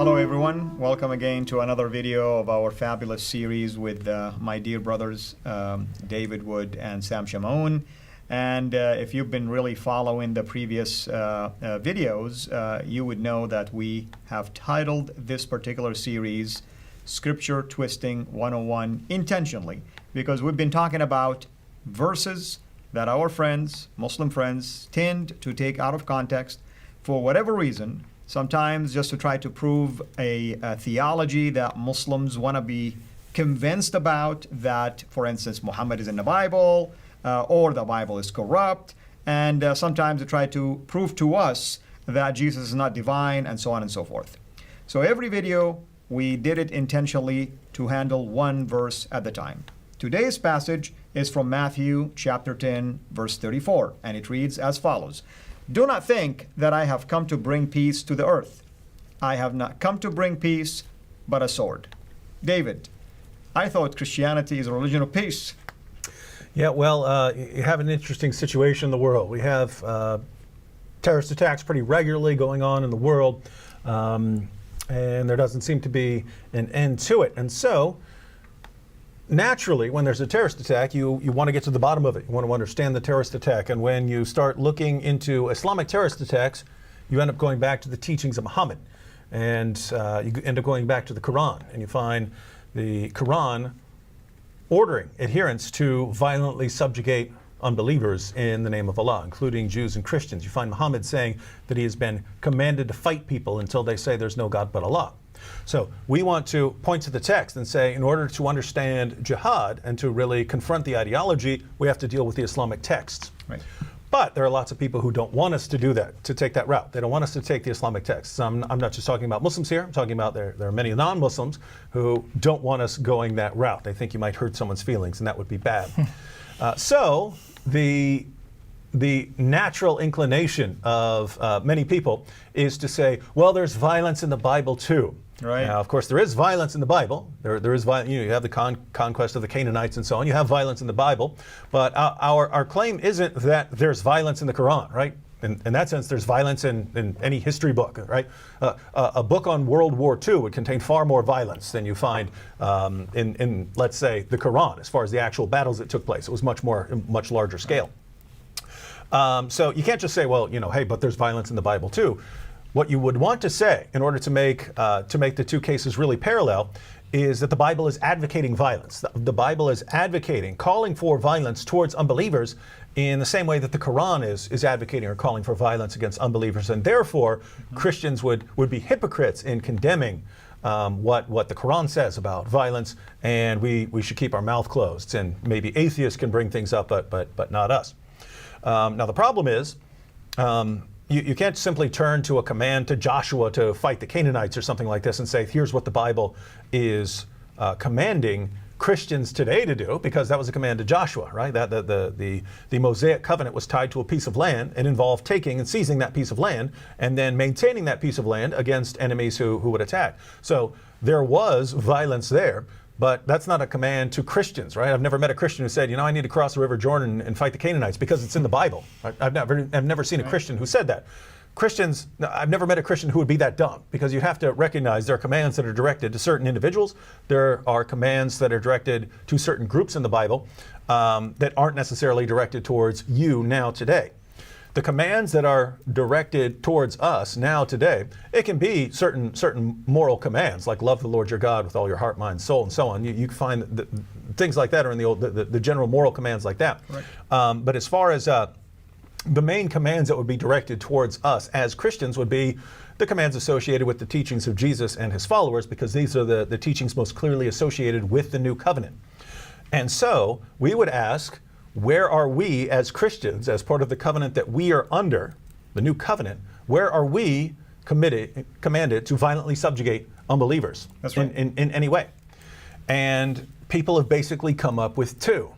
Hello everyone, welcome again to another video of our fabulous series with my dear brothers David Wood and Sam Shamoun. And if you've been really following the previous videos, you would know that we have titled this particular series Scripture Twisting 101 intentionally, because we've been talking about verses that our friends, Muslim friends, tend to take out of context for whatever reason, sometimes just to try to prove a theology that Muslims want to be convinced about, that, for instance, Muhammad is in the Bible, or the Bible is corrupt, and sometimes to try to prove to us that Jesus is not divine, and so on and so forth. So every video, we did it intentionally to handle one verse at a time. Today's passage is from Matthew chapter 10, verse 34, and it reads as follows. Do not think that I have come to bring peace to the earth. I have not come to bring peace, but a sword. David, I thought Christianity is a religion of peace. Yeah, well, you have an interesting situation in the world. We have terrorist attacks pretty regularly going on in the world, and there doesn't seem to be an end to it. And so, naturally, when there's a terrorist attack, you want to get to the bottom of it. You want to understand the terrorist attack. And when you start looking into Islamic terrorist attacks, you end up going back to the teachings of Muhammad. And you end up going back to the Quran. And you find the Quran ordering adherents to violently subjugate unbelievers in the name of Allah, including Jews and Christians. You find Muhammad saying that he has been commanded to fight people until they say there's no God but Allah. So we want to point to the text and say, in order to understand jihad and to really confront the ideology, we have to deal with the Islamic texts. Right. But there are lots of people who don't want us to do that, to take that route. They don't want us to take the Islamic texts. I'm not just talking about Muslims here. I'm talking about there are many non-Muslims who don't want us going that route. They think you might hurt someone's feelings, and that would be bad. So the natural inclination of many people is to say, well, there's violence in the Bible too. Right. Now, of course, there is violence in the Bible. There is violence. You have the conquest of the Canaanites and so on. You have violence in the Bible, but our claim isn't that there's violence in the Quran, right? In that sense, there's violence in any history book, right? A book on World War II would contain far more violence than you find in, let's say, the Quran. As far as the actual battles that took place, it was much larger scale. So you can't just say, well, hey, but there's violence in the Bible too. What you would want to say, in order to make the two cases really parallel, is that the Bible is advocating violence. The Bible is advocating, calling for violence towards unbelievers in the same way that the Quran is advocating or calling for violence against unbelievers. And therefore, Christians would be hypocrites in condemning what the Quran says about violence, and we should keep our mouth closed. And maybe atheists can bring things up, but not us. Now the problem is, you can't simply turn to a command to Joshua to fight the Canaanites or something like this and say, here's what the Bible is commanding Christians today to do, because that was a command to Joshua, right? That the Mosaic covenant was tied to a piece of land and involved taking and seizing that piece of land and then maintaining that piece of land against enemies who would attack. So there was violence there. But that's not a command to Christians, right? I've never met a Christian who said, I need to cross the River Jordan and fight the Canaanites because it's in the Bible. Right? I've never seen a Christian who said that. Christians, I've never met a Christian who would be that dumb, because you have to recognize there are commands that are directed to certain individuals. There are commands that are directed to certain groups in the Bible that aren't necessarily directed towards you now today. The commands that are directed towards us now today, it can be certain moral commands, like love the Lord your God with all your heart, mind, soul, and so on. You can find things like that are in the general moral commands like that. Right. But as far as the main commands that would be directed towards us as Christians would be the commands associated with the teachings of Jesus and his followers, because these are the teachings most clearly associated with the new covenant. And so we would ask, where are we as Christians, as part of the covenant that we are under, the new covenant, where are we commanded to violently subjugate unbelievers? That's right. in any way? And people have basically come up with two.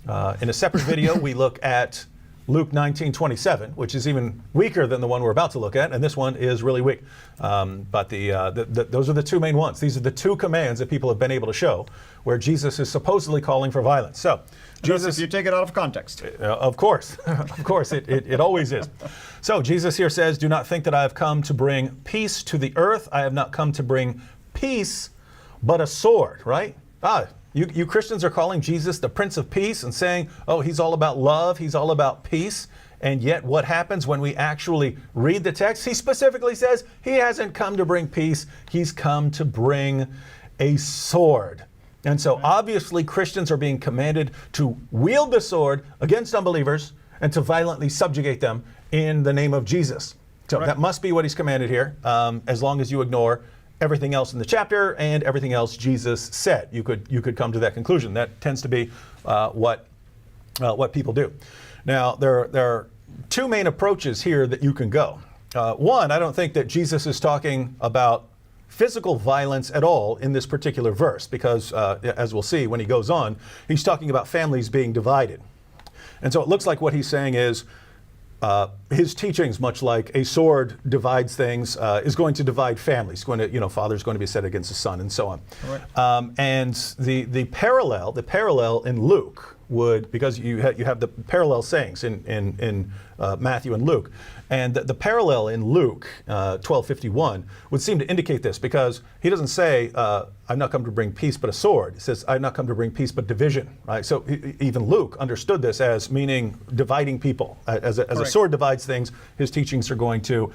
In a separate video, we look at Luke 19:27, which is even weaker than the one we're about to look at, and this one is really weak. But those are the two main ones. These are the two commands that people have been able to show where Jesus is supposedly calling for violence. So, Jesus, if you take it out of context. Of course, of course, it always is. So Jesus here says, "Do not think that I have come to bring peace to the earth. I have not come to bring peace, but a sword," right? You Christians are calling Jesus the Prince of Peace and saying, oh, he's all about love, he's all about peace. And yet what happens when we actually read the text? He specifically says he hasn't come to bring peace, he's come to bring a sword. And so obviously Christians are being commanded to wield the sword against unbelievers and to violently subjugate them in the name of Jesus. So that must be what he's commanded here, as long as you ignore everything else in the chapter and everything else Jesus said. You could come to that conclusion. That tends to be what people do. Now, there are two main approaches here that you can go. One, I don't think that Jesus is talking about physical violence at all in this particular verse, because as we'll see when he goes on, he's talking about families being divided. And so it looks like what he's saying is his teachings, much like a sword divides things, is going to divide families. Going to, father's going to be set against the son, and so on. Right. And the parallel in Luke would, because you have the parallel sayings in Matthew and Luke, and the parallel in Luke 12:51 would seem to indicate this, because he doesn't say, "I've not come to bring peace but a sword." He says, "I've not come to bring peace but division." Right. So even Luke understood this as meaning dividing people. As a sword divides things, his teachings are going to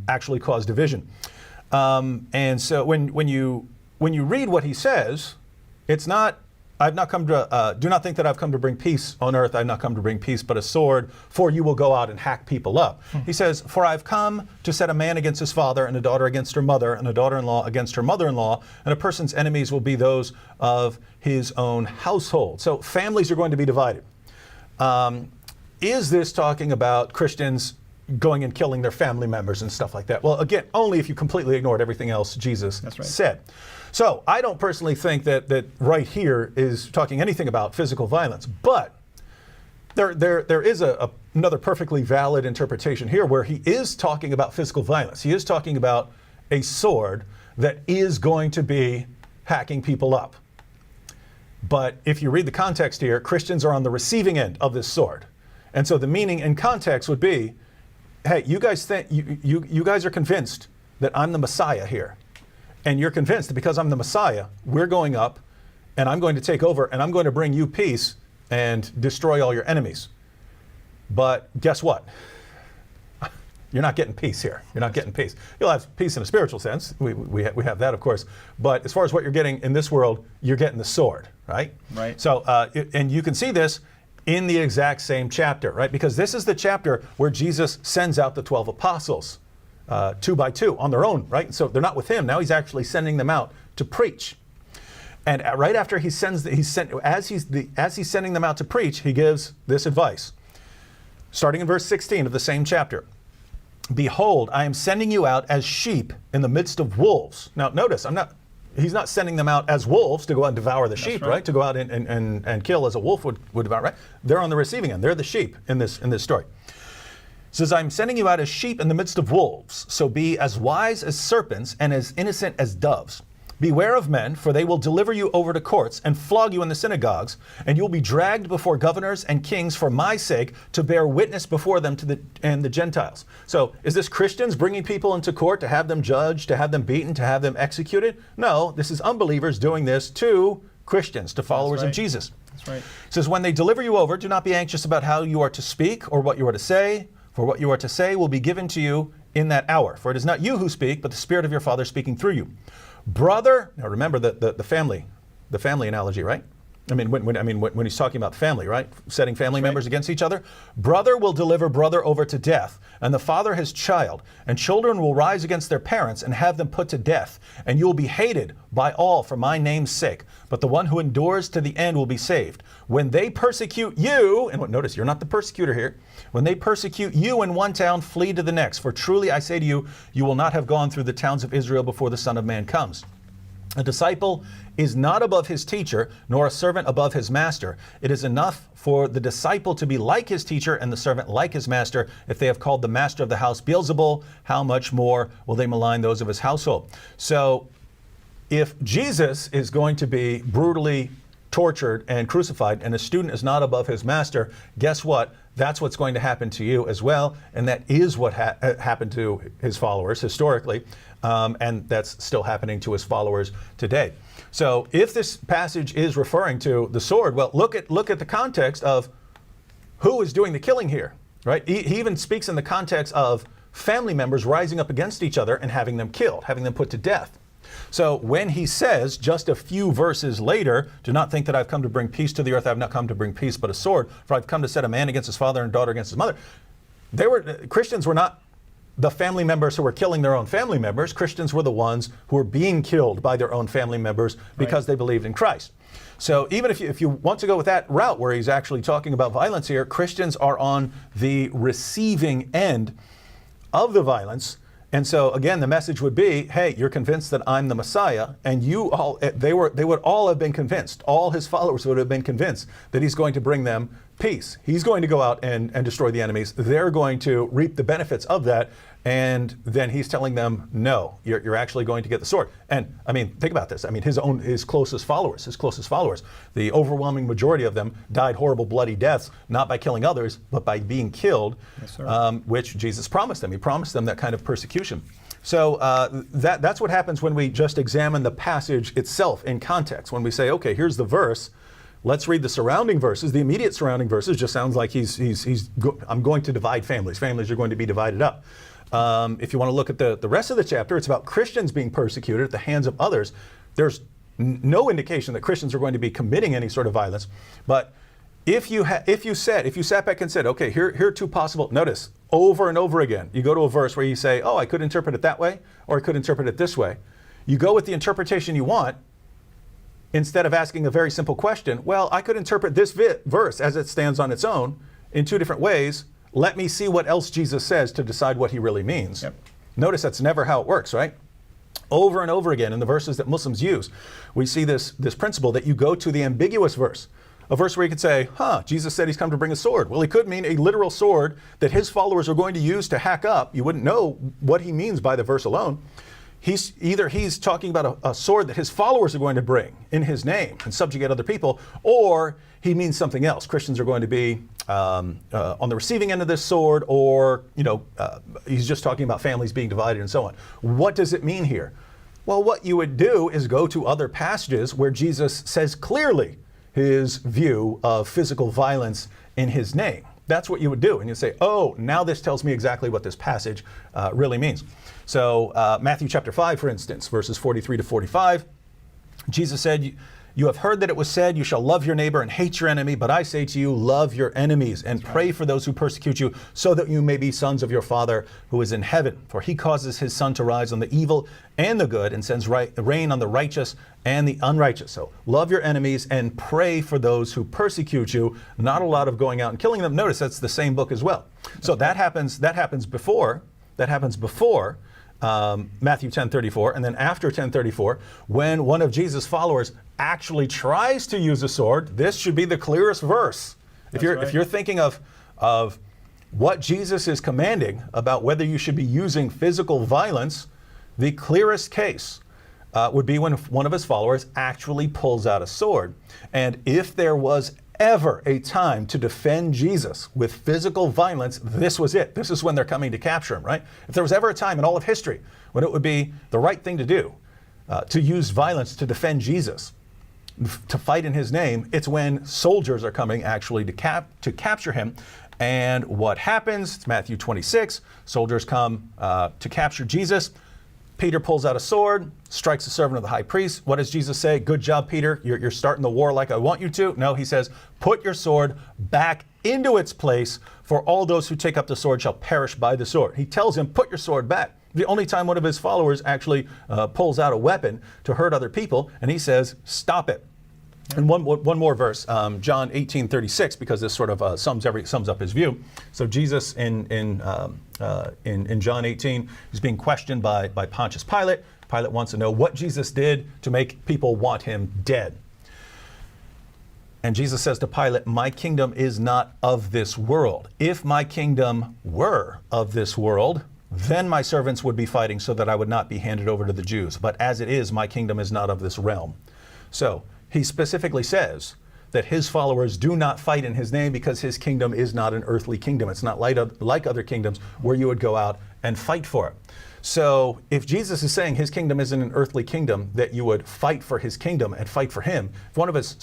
actually cause division. And so when you read what he says, it's not, "I've not come to, do not think that I've come to bring peace on earth. I've not come to bring peace, but a sword, for you will go out and hack people up." He says, "For I've come to set a man against his father, and a daughter against her mother, and a daughter-in-law against her mother-in-law, and a person's enemies will be those of his own household." So families are going to be divided. Is this talking about Christians going and killing their family members and stuff like that? Well, again, only if you completely ignored everything else Jesus said. So I don't personally think that right here is talking anything about physical violence, but there is another perfectly valid interpretation here where he is talking about physical violence. He is talking about a sword that is going to be hacking people up. But if you read the context here, Christians are on the receiving end of this sword. And so the meaning in context would be, hey, you guys think you guys are convinced that I'm the Messiah here. And you're convinced that because I'm the Messiah, we're going up and I'm going to take over and I'm going to bring you peace and destroy all your enemies. But guess what? You're not getting peace here. You're not getting peace. You'll have peace in a spiritual sense. We have that, of course. But as far as what you're getting in this world, you're getting the sword, right? Right. So, and you can see this in the exact same chapter, right? Because this is the chapter where Jesus sends out the 12 apostles. 2 by 2 on their own, right? So they're not with him. Now he's actually sending them out to preach. And right after as he's sending them out to preach, he gives this advice. Starting in verse 16 of the same chapter. "Behold, I am sending you out as sheep in the midst of wolves." Now notice, he's not sending them out as wolves to go out and devour the sheep, right? To go out and kill as a wolf would devour, right? They're on the receiving end. They're the sheep in this story. It says, "I'm sending you out as sheep in the midst of wolves. So be as wise as serpents and as innocent as doves. Beware of men, for they will deliver you over to courts and flog you in the synagogues, and you will be dragged before governors and kings for my sake to bear witness before them and the Gentiles." So is this Christians bringing people into court to have them judged, to have them beaten, to have them executed? No, this is unbelievers doing this to Christians, to followers of Jesus. That's right. It says, "When they deliver you over, do not be anxious about how you are to speak or what you are to say. For what you are to say will be given to you in that hour. For it is not you who speak, but the Spirit of your Father speaking through you. Brother," now remember the family analogy, right? I mean, when he's talking about family, right? Setting family members against each other. "Brother will deliver brother over to death, and the father his child, and children will rise against their parents and have them put to death. And you will be hated by all for my name's sake, but the one who endures to the end will be saved. When they persecute you," and notice you're not the persecutor here, "when they persecute you in one town, flee to the next. For truly I say to you, you will not have gone through the towns of Israel before the Son of Man comes." A disciple is not above his teacher, nor a servant above his master. It is enough for the disciple to be like his teacher and the servant like his master. If they have called the master of the house Beelzebul, how much more will they malign those of his household? So if Jesus is going to be brutally tortured and crucified, and a student is not above his master, guess what? That's what's going to happen to you as well. And that is what happened to his followers historically. And that's still happening to his followers today. So if this passage is referring to the sword, well, look at the context of who is doing the killing here, right? He even speaks in the context of family members rising up against each other and having them killed, having them put to death. So when he says just a few verses later, do not think that I've come to bring peace to the earth. I have not come to bring peace, but a sword. For I've come to set a man against his father and a daughter against his mother. Christians were not the family members who were killing their own family members. Christians were the ones who were being killed by their own family members because they believed in Christ. So even if you want to go with that route where he's actually talking about violence here, Christians are on the receiving end of the violence. And so again, the message would be, hey, you're convinced that I'm the Messiah, and they would all have been convinced. All his followers would have been convinced that he's going to bring them peace. He's going to go out and destroy the enemies. They're going to reap the benefits of that. And then he's telling them, no, you're actually going to get the sword. And I mean, think about this. I mean, his closest followers, the overwhelming majority of them died horrible, bloody deaths, not by killing others, but by being killed, which Jesus promised them. He promised them that kind of persecution. So that's what happens when we just examine the passage itself in context. When we say, okay, here's the verse, let's read the surrounding verses. The immediate surrounding verses just sounds like I'm going to divide families. Families are going to be divided up. If you want to look at the rest of the chapter, it's about Christians being persecuted at the hands of others. There's no indication that Christians are going to be committing any sort of violence. But if you sat back and said, okay, here are two possible, notice, over and over again, you go to a verse where you say, oh, I could interpret it that way, or I could interpret it this way. You go with the interpretation you want, instead of asking a very simple question. Well, I could interpret this verse as it stands on its own in two different ways. Let me see what else Jesus says to decide what he really means. Yep. Notice that's never how it works, right? Over and over again in the verses that Muslims use, we see this principle that you go to the ambiguous verse. A verse where you could say, Jesus said he's come to bring a sword. Well, he could mean a literal sword that his followers are going to use to hack up. You wouldn't know what he means by the verse alone. He's talking about a sword that his followers are going to bring in his name and subjugate other people, or he means something else. Christians are going to be on the receiving end of this sword, or he's just talking about families being divided and so on. What does it mean here? Well, what you would do is go to other passages where Jesus says clearly his view of physical violence in his name. That's what you would do. And you say, oh, now this tells me exactly what this passage really means. So Matthew chapter 5, for instance, verses 43 to 45, Jesus said, you have heard that it was said, you shall love your neighbor and hate your enemy, but I say to you, love your enemies and pray for those who persecute you, so that you may be sons of your Father who is in heaven. For he causes his sun to rise on the evil and the good, and sends rain on the righteous and the unrighteous. So love your enemies and pray for those who persecute you. Not a lot of going out and killing them. Notice that's the same book as well. So that happens before Matthew 10:34, and then after 10:34, when one of Jesus' followers actually tries to use a sword, this should be the clearest verse. If you're thinking of what Jesus is commanding about whether you should be using physical violence, the clearest case would be when one of his followers actually pulls out a sword. And if there was ever a time to defend Jesus with physical violence, this was it. This is when they're coming to capture him, right? If there was ever a time in all of history when it would be the right thing to do, to use violence to defend Jesus, to fight in his name, it's when soldiers are coming actually to capture him. And what happens? It's Matthew 26. Soldiers come to capture Jesus. Peter pulls out a sword, strikes the servant of the high priest. What does Jesus say? Good job, Peter. You're starting the war like I want you to. No, he says, put your sword back into its place, for all those who take up the sword shall perish by the sword. He tells him, put your sword back. The only time one of his followers actually pulls out a weapon to hurt other people, and he says, stop it. And one more verse, John 18:36, because this sort of sums up his view. So Jesus in John 18, he's being questioned by Pontius Pilate. Pilate wants to know what Jesus did to make people want him dead. And Jesus says to Pilate, "My kingdom is not of this world. If my kingdom were of this world, then my servants would be fighting so that I would not be handed over to the Jews. But as it is, my kingdom is not of this realm." So he specifically says that his followers do not fight in his name because his kingdom is not an earthly kingdom. It's not like other kingdoms where you would go out and fight for it. So if Jesus is saying his kingdom isn't an earthly kingdom, that you would fight for his kingdom and fight for him, if one of his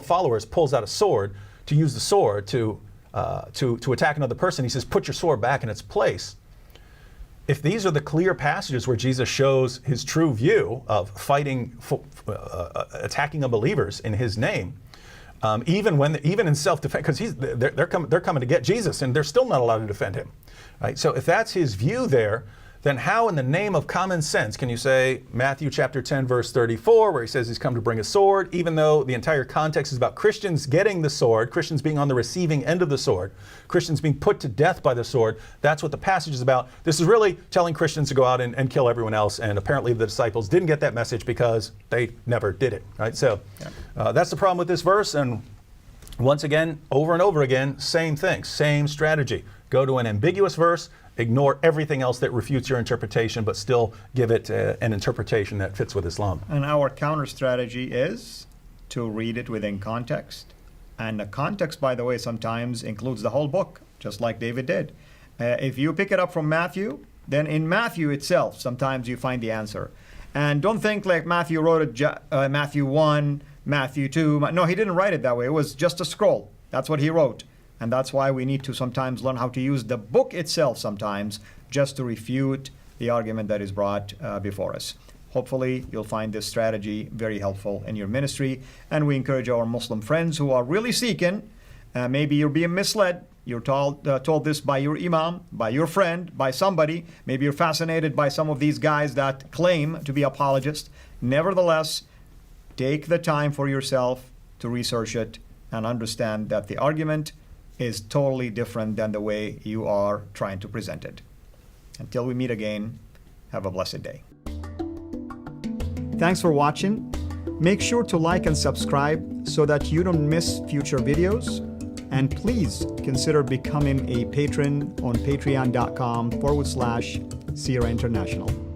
followers pulls out a sword to use the sword to attack another person, he says, "Put your sword back in its place." If these are the clear passages where Jesus shows his true view of fighting, attacking unbelievers in his name, even in self-defense, because they're coming to get Jesus, and they're still not allowed to defend him, right? So if that's his view there, then how in the name of common sense can you say Matthew chapter 10 verse 34, where he says he's come to bring a sword, even though the entire context is about Christians getting the sword, Christians being on the receiving end of the sword, Christians being put to death by the sword. That's what the passage is about. This is really telling Christians to go out and kill everyone else, and apparently the disciples didn't get that message because they never did it, right? So that's the problem with this verse, and once again, over and over again, same thing, same strategy. Go to an ambiguous verse, ignore everything else that refutes your interpretation, but still give it an interpretation that fits with Islam. And our counter strategy is to read it within context. And the context, by the way, sometimes includes the whole book, just like David did. If you pick it up from Matthew, then in Matthew itself, sometimes you find the answer. And don't think like Matthew wrote it, Matthew 1, Matthew 2. No, he didn't write it that way. It was just a scroll. That's what he wrote. And that's why we need to sometimes learn how to use the book itself sometimes just to refute the argument that is brought before us. Hopefully, you'll find this strategy very helpful in your ministry. And we encourage our Muslim friends who are really seeking, maybe you're being misled. You're told this by your imam, by your friend, by somebody. Maybe you're fascinated by some of these guys that claim to be apologists. Nevertheless, take the time for yourself to research it and understand that the argument is totally different than the way you are trying to present it. Until we meet again, have a blessed day. Thanks for watching. Make sure to like and subscribe so that you don't miss future videos. And please consider becoming a patron on patreon.com/Sierra International.